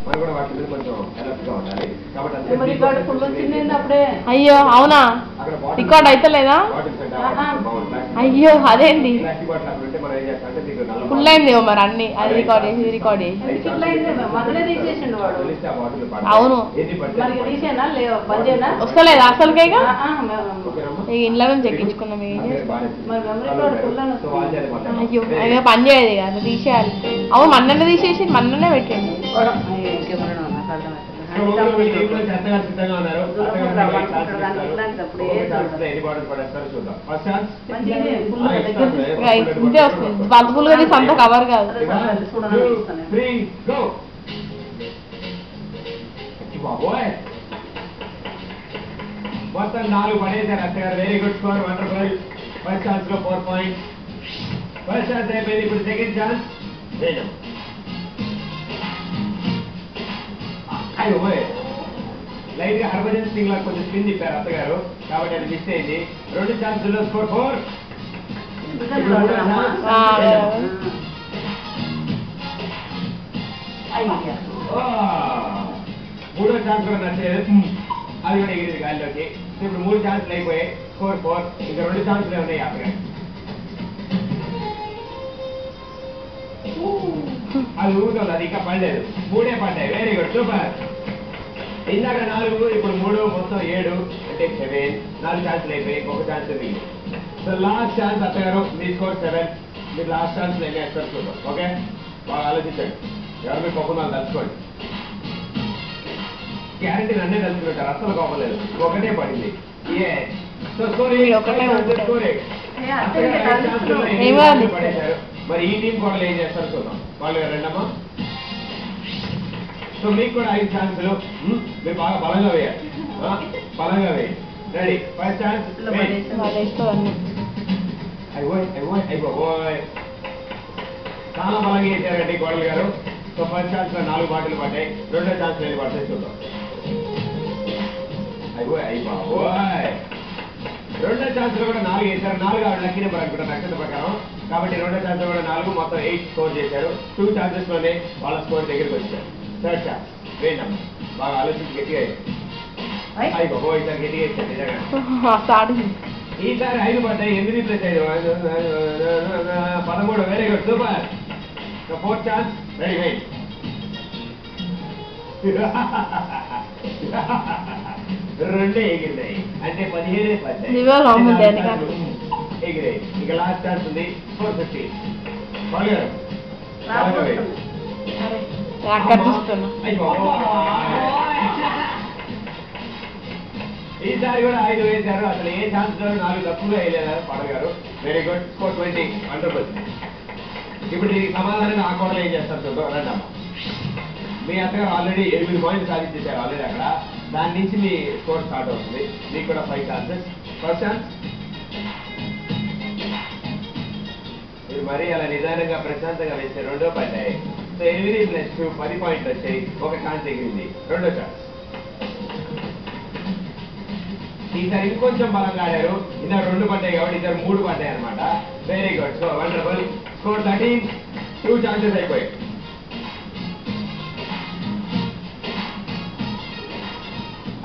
మనం కూడా వాటి మీద కొంచెం అలర్ట్ గా ఉండాలి. కాబట్టి అయ్యో అవునా రికార్డ్ అయితే లేదా? అయ్యో అదేంటి ఫుల్ అయింది మరి అన్ని అది రికార్డ్ చేసి అవును వస్తలేదా అసలుకేగా ఇంట్లో నుంచి ఎక్కించుకున్నాం. అయ్యో అయ్యో పని చేయదు కదా తీసేయాలి. అవును మన్ననే తీసేసి మన్ననే పెట్టండి. ఇంతే వస్తుంది బల్బుల్ గా అంత కవర్ కాదు. మొత్తం 4 పడేశారు అత్తగారు. Very good score, wonderful. First chance లో 4 పాయింట్స్. ఫస్ట్ ఛాన్స్ అయిపోయింది. ఇప్పుడు సెకండ్ ఛాన్స్. లైట్ గా హర్భజన్ సింగ్ లా కొంచెం స్పిన్ తిప్పారు అత్తగారు, కాబట్టి అది మిస్ అయింది. 2 ఛాన్సుల్లో స్కోర్ 4. మూడో ఛాన్స్ కూడా నచ్చలేదు, అది కూడా ఎగిరింది గాలిలోకి. ఇప్పుడు 3 ఛాన్సులు అయిపోయాయి, స్కోర్ 4. ఇంకా 2 ఛాన్సులే ఉన్నాయి అత్తగారు. అది ఊగుతుంది, అది ఇంకా పడలేదు. 3 పడ్డాయి. Very good, super. ఇందాక 4, ఇప్పుడు 3, మొత్తం 7 అంటే 7. 4 ఛాన్సులు అయిపోయి, 1 ఛాన్స్ మిగిలి. సో లాస్ట్ ఛాన్స్ అత్తగారు, మీ స్కోర్ 7. మీరు లాస్ట్ ఛాన్స్ ఎన్ని వేస్తారు చూద్దాం. ఓకే, బాగా ఆలోచించండి. ఎవరు మీ కోపం వాళ్ళు తలుచుకోండి. గ్యారంటీ నన్నే తలుచుకుంటారు, అస్సలు కోపం లేదు. 1 పడింది. సో పడేశారు. మరి ఈ టీం కూడా ఏం చేస్తారు చూద్దాం. వాళ్ళు రెండమ్మా. సో మీకు కూడా 5 ఛాన్సులు. మీరు బాగా బలంగా వేయాలి, బలంగా వేయండి. Ready, first chance. అయిపోయి చాలా బలంగా వేసారండి కోడలు గారు. సో ఫస్ట్ ఛాన్స్ లో 4 బాటిల్ పడ్డాయి. రెండో ఛాన్స్ ఎన్ని పడతాయి చూద్దాం. అయిపోయి రెండో ఛాన్స్ లో కూడా 4 వేశారు. 4 ఆవిడ లక్కీ నెంబర్ అనుకుంటారు నక్షత్ర ప్రకారం, కాబట్టి రెండో ఛాన్స్ లో కూడా 4, మొత్తం 8 స్కోర్ చేశారు. 2 ఛాన్సెస్ లోనే వాళ్ళ స్కోర్ దగ్గరికి వచ్చారు. థర్డ్ ఛాన్స్ వేయండి, బాగా ఆలోచించి గట్టిగా అయిపోయి ఈసారి గట్టిగా ఇచ్చారు నిజంగా. ఈసారి 5 పడ్డాయి. 8 plus 5 13. Very good, super. Fourth chance. Ready, wait. రెండే ఎగిరినాయి అంటే 15 పడ్డాయి, ఎగిరాయి. ఇక లాస్ట్ ఛాన్స్ ఉంది 450. ఈసారి కూడా 5 వేశారు. అసలు ఏ ఛాన్స్ లో 4 తక్కువగా వేయలేదారు పడగారు. Very good, score 20. వండర్ఫుల్. ఇప్పుడు దీనికి సమాధానంగా ఆ కోడలు ఏం చేస్తారు చూద్దాం. రండమ్మ, మీ అత్తగారు ఆల్రెడీ 8 పాయింట్లు సాధించేశారు ఆల్రెడీ అక్కడ. దాని నుంచి మీ స్కోర్ స్టార్ట్ అవుతుంది. మీకు కూడా 5 ఛాన్సెస్. First chance. మీరు మరీ అలా నిదానంగా ప్రశాంతంగా వేస్తే 2 పడ్డాయి. సో 8 ప్లస్ 2 10 పాయింట్లు వచ్చాయి. 1 ఛాన్స్ ఎగిరింది. రెండో ఛాన్స్. ఈసారి ఇంకొంచెం బలంగా ఆడారు. ఇలా 2 పడ్డాయి కాబట్టి ఇద్దరు 3 పడ్డాయి అనమాట. Very good, so wonderful. Score 13. 2 chances అయిపోయాయి.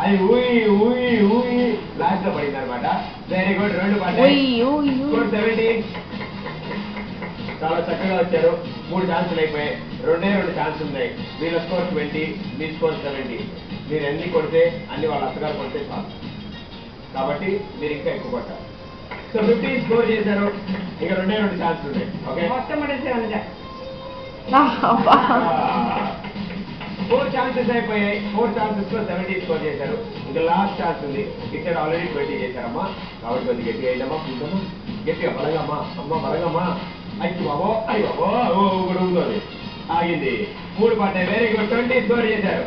అది ఊయి లాస్ట్ లో పడింది అనమాట. వెరీ గుడ్, 2 పడ్డాయి. స్కోర్ 17. చాలా చక్కగా వచ్చారు. 3 ఛాన్సులు అయిపోయాయి. 2 ఛాన్సులు ఉన్నాయి. వీళ్ళ స్కోర్ 20, మీ స్కోర్ 70. మీరు ఎన్ని కొడితే అన్ని వాళ్ళ అత్తగారు కొడితే చాలు, కాబట్టి మీరు ఇంకా ఎక్కువ కొట్టాలి. సో 15 స్కోర్ చేశారు. ఇక 2 ఛాన్సులు ఉన్నాయి. ఓకే, 4 ఛాన్సెస్ అయిపోయాయి. 4 ఛాన్సెస్ లో 70 స్కోర్ చేశారు. ఇంకా లాస్ట్ ఛాన్స్ ఉంది. ఇక్కడ ఆల్రెడీ 20 చేశారమ్మా, కాబట్టి కొద్దిగా గట్టిగా అయిందమ్మా. కూర్చోమ్మా, గట్టిగా బలంగమ్మా. అమ్మ బలంగమ్మా. అయ్యి బాబో, అయ్యి బాబో, కూడా ఉంటుంది. ఆగింది. 3 పడ్డాయి. వెరీ గుడ్, 20 స్కోర్ చేశారు.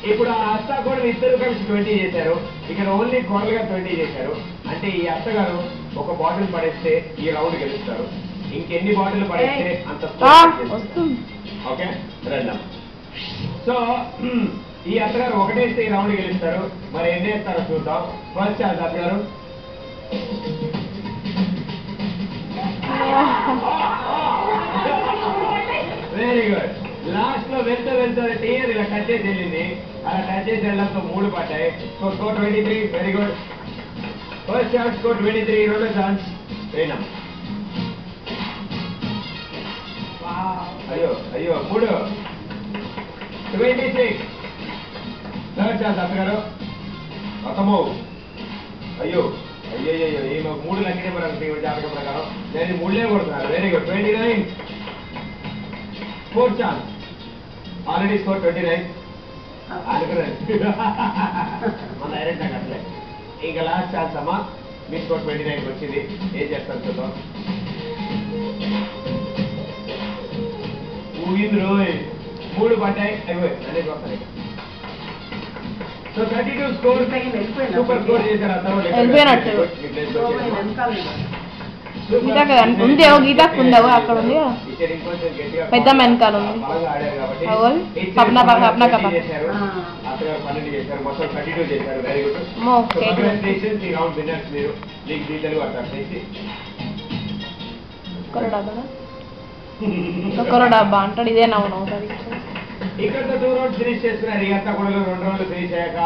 ఇప్పుడు ఆ అత్త కూడా ఇద్దరు కలిసి 20 చేశారు. ఇక్కడ ఓన్లీ కోడలుగా 20 చేశారు. అంటే ఈ అత్తగారు 1 బాటిల్ పడేస్తే ఈ రౌండ్ గెలుస్తారు. ఇంకెన్ని బాటిల్ పడేస్తే అంత. ఓకే, రెండమ్మ. సో ఈ అత్తగారు 1 వేస్తే ఈ రౌండ్ గెలుస్తారు. మరి ఎన్ని వేస్తారో చూద్దాం. ఫస్ట్ ఛాన్స్ అత్తగారు. Very good. లాస్ట్ లో వెళ్తూ టీయర్ ఇలా టచ్ చేసి వెళ్ళింది. అలా టచ్ చేసి వెళ్ళడంతో 3 పడ్డాయి. So score 23. Very good. First chance score 23. రెండో ఛాన్స్ వేయడం. అయ్యో 3. 26. థర్డ్ ఛాన్స్ అత్తగారు. అత్తమో అయ్యో ఈ 3 లక్కీ నెంబర్ జాతకం ప్రకారం నేను 3 కొడుతున్నారు. Very good. 29. Fourth chance already score 29. మన డైరెక్ట్ నాకు అట్లే. ఇంకా లాస్ట్ ఛాన్స్ అమ్మా. మీ స్కోర్ 29 వచ్చింది. ఏం చేస్తారు చూద్దాం. ఊగింది రోయ్. 3 పడ్డాయి. అయిపోయి అనేది వస్తాయి. So 32 score. సూపర్ స్కోర్ చేశారు. ఆ తర్వాత గీతకు ఉంది. గీతకు ఉందవు అక్కడ ఉంది. పెద్ద వెనకాల ఉంది. సప్న కథ. మొత్తం 32 చేశారు. Very good. ఈ రౌండ్ విన్నర్స్ మీరు. లీగ్ బి తెలుగు అట్లా ఒక్కరో డబ్బా అంటాడు. ఇదే నవ్వునవుతుంది. ఇక్కడ 2 రౌండ్స్ ఫినిష్ చేసుకున్నారు. ఈ అంతా కూడా 2 రౌండ్లు ఫినిష్ అయ్యాక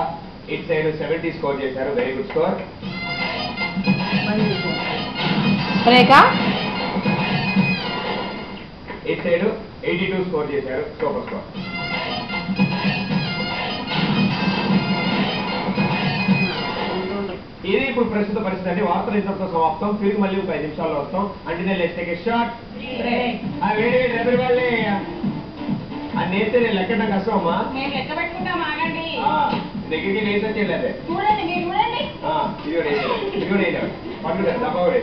ఇట్ సైడ్ 70 స్కోర్ చేశారు. Very good score. రేఖా ఇట్ సైడ్ 82 స్కోర్ చేశారు. Super score. ఇది ఇప్పుడు ప్రస్తుత పరిస్థితి. అంటే వార్తలు ఇంతతో సమాప్తం. తిరిగి మళ్ళీ ఒక 5 నిమిషాల్లో వస్తాం. అంటే let's take a short break. ఎవరివాళ్ళే అది నేస్తే నేను లెక్కడం కష్టం అమ్మా. దగ్గరికి లేసా చేయలేదే. ఇది కూడా పండుగ డబ్బా కూడా